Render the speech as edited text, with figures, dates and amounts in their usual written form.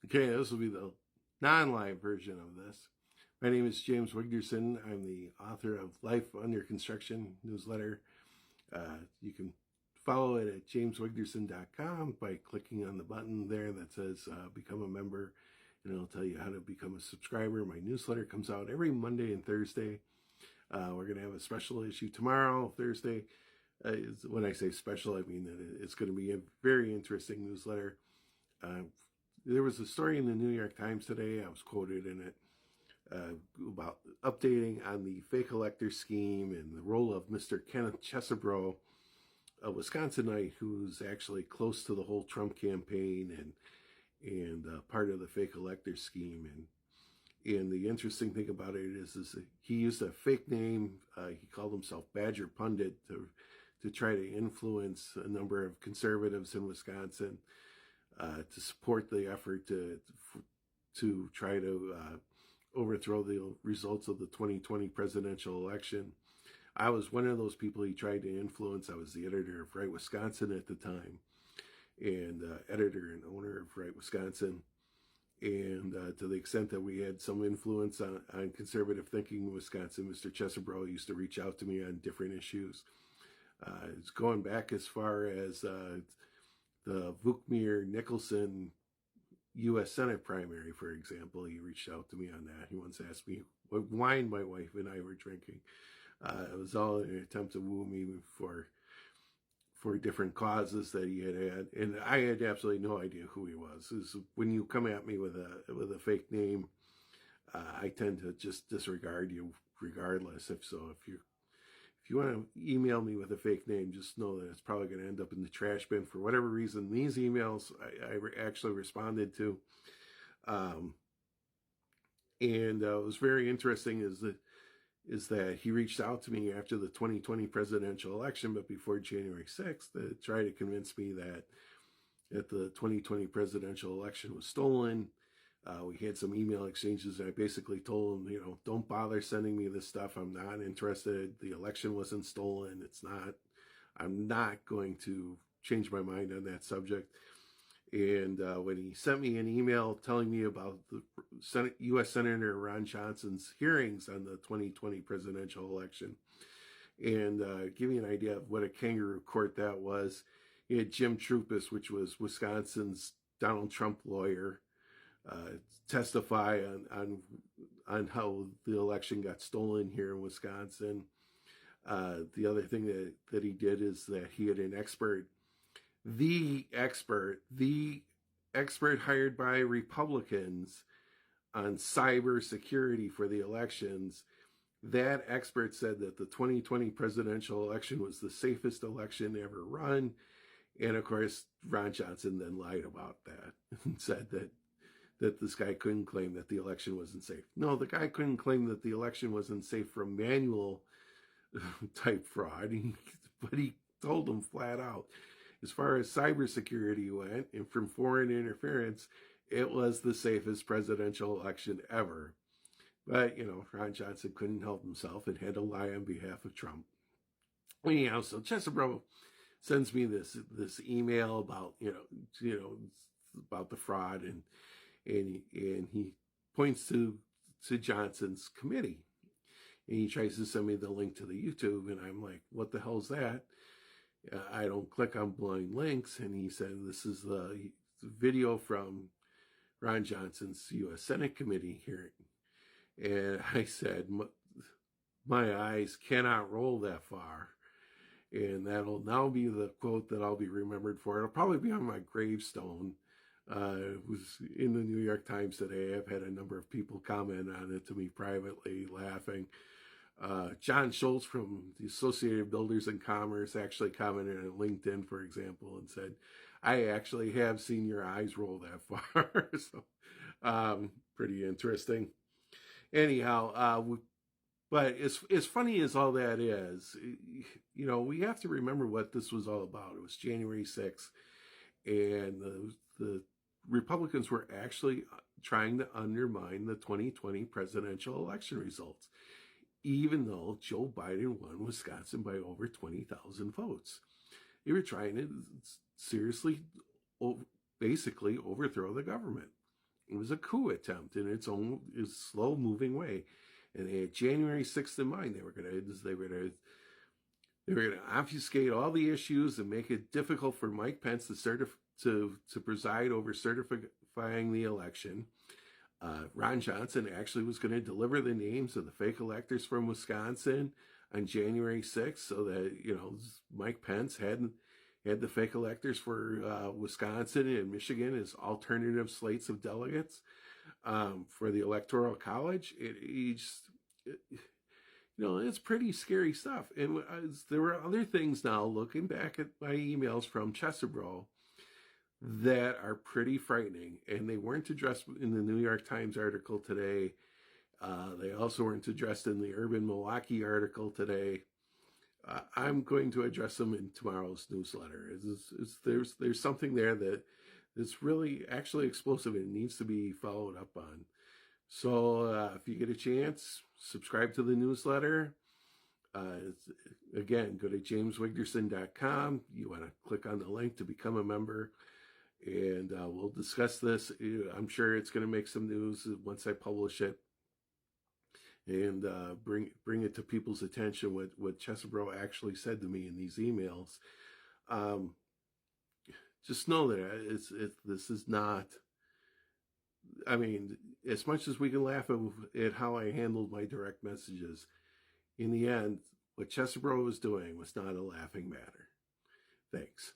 Okay, this will be the non-live version of this. My name is James Wigderson. I'm the author of Life Under Construction newsletter. You can follow it at jameswigderson.com by clicking on the button there that says become a member, and it'll tell you how to become a subscriber. My newsletter comes out every Monday and Thursday. We're going to have a special issue tomorrow, Thursday. When I say special, I mean that it's going to be a very interesting newsletter. There was a story in the New York Times today, I was quoted in it, about updating on the fake elector scheme and the role of Mr. Ken Chesebro, a Wisconsinite who's actually close to the whole Trump campaign and part of the fake elector scheme. And the interesting thing about it is he used a fake name. He called himself Badger Pundit to try to influence a number of conservatives in Wisconsin to support the effort to try to overthrow the results of the 2020 presidential election. I was one of those people he tried to influence. I was the editor of Right Wisconsin at the time, and editor and owner of Right Wisconsin. And to the extent that we had some influence on conservative thinking in Wisconsin, Mr. Chesebro used to reach out to me on different issues. It's going back as far as the Vukmir-Nicholson U.S. Senate primary, for example. He reached out to me on that. He once asked me what wine my wife and I were drinking. It was all an attempt to woo me for different causes that he had, and I had absolutely no idea who he was. When you come at me with a fake name, I tend to just disregard you regardless. If you want to email me with a fake name, just know that it's probably going to end up in the trash bin for whatever reason. These emails I actually responded to, and what was very interesting is that he reached out to me after the 2020 presidential election, but before January 6th, to try to convince me that the 2020 presidential election was stolen. We had some email exchanges, and I basically told him, don't bother sending me this stuff. I'm not interested. The election wasn't stolen. It's not. I'm not going to change my mind on that subject. And when he sent me an email telling me about the U.S. Senator Ron Johnson's hearings on the 2020 presidential election, and give you an idea of what a kangaroo court that was, he had Jim Trupis, which was Wisconsin's Donald Trump lawyer, testify on how the election got stolen here in Wisconsin. The other thing that he did is that he had an expert. The expert hired by Republicans on cybersecurity for the elections, that expert said that the 2020 presidential election was the safest election ever run. And of course, Ron Johnson then lied about that and said that this guy couldn't claim that the election wasn't safe. No, the guy couldn't claim that the election wasn't safe from manual type fraud, but he told them flat out, as far as cybersecurity went, and from foreign interference, it was the safest presidential election ever. But, Ron Johnson couldn't help himself and had to lie on behalf of Trump. Anyhow, so Chesebro sends me this email about, about the fraud, and he points to Johnson's committee. And he tries to send me the link to the YouTube, and I'm like, what the hell's that? I don't click on blind links, and he said, this is the video from Ron Johnson's U.S. Senate committee hearing. And I said, my eyes cannot roll that far. And that'll now be the quote that I'll be remembered for. It'll probably be on my gravestone. It was in the New York Times today. I've had a number of people comment on it to me privately, laughing. John Schultz from the Associated Builders and Commerce actually commented on LinkedIn, for example, and said, I actually have seen your eyes roll that far. So, pretty interesting. Anyhow, but as funny as all that is, we have to remember what this was all about. It was January 6th, and the Republicans were actually trying to undermine the 2020 presidential election results, even though Joe Biden won Wisconsin by over 20,000 votes. They were trying to seriously, basically overthrow the government. It was a coup attempt in its own slow moving way. And they had January 6th in mind. They were going to obfuscate all the issues and make it difficult for Mike Pence to preside over certifying the election. Ron Johnson actually was going to deliver the names of the fake electors from Wisconsin on January 6th, so that Mike Pence had the fake electors for Wisconsin and Michigan as alternative slates of delegates for the Electoral College. It's pretty scary stuff. And there were other things now, looking back at my emails from Chesebro, that are pretty frightening. And they weren't addressed in the New York Times article today. They also weren't addressed in the Urban Milwaukee article today. I'm going to address them in tomorrow's newsletter. There's something there that is really actually explosive and needs to be followed up on. So if you get a chance, subscribe to the newsletter. Again, go to jameswigderson.com. You want to click on the link to become a member, and we'll discuss this. I'm sure it's going to make some news once I publish it, and bring it to people's attention what Chesebro actually said to me in these emails. Just know that this is not. I mean, as much as we can laugh at how I handled my direct messages, in the end, what Chesebro was doing was not a laughing matter. Thanks.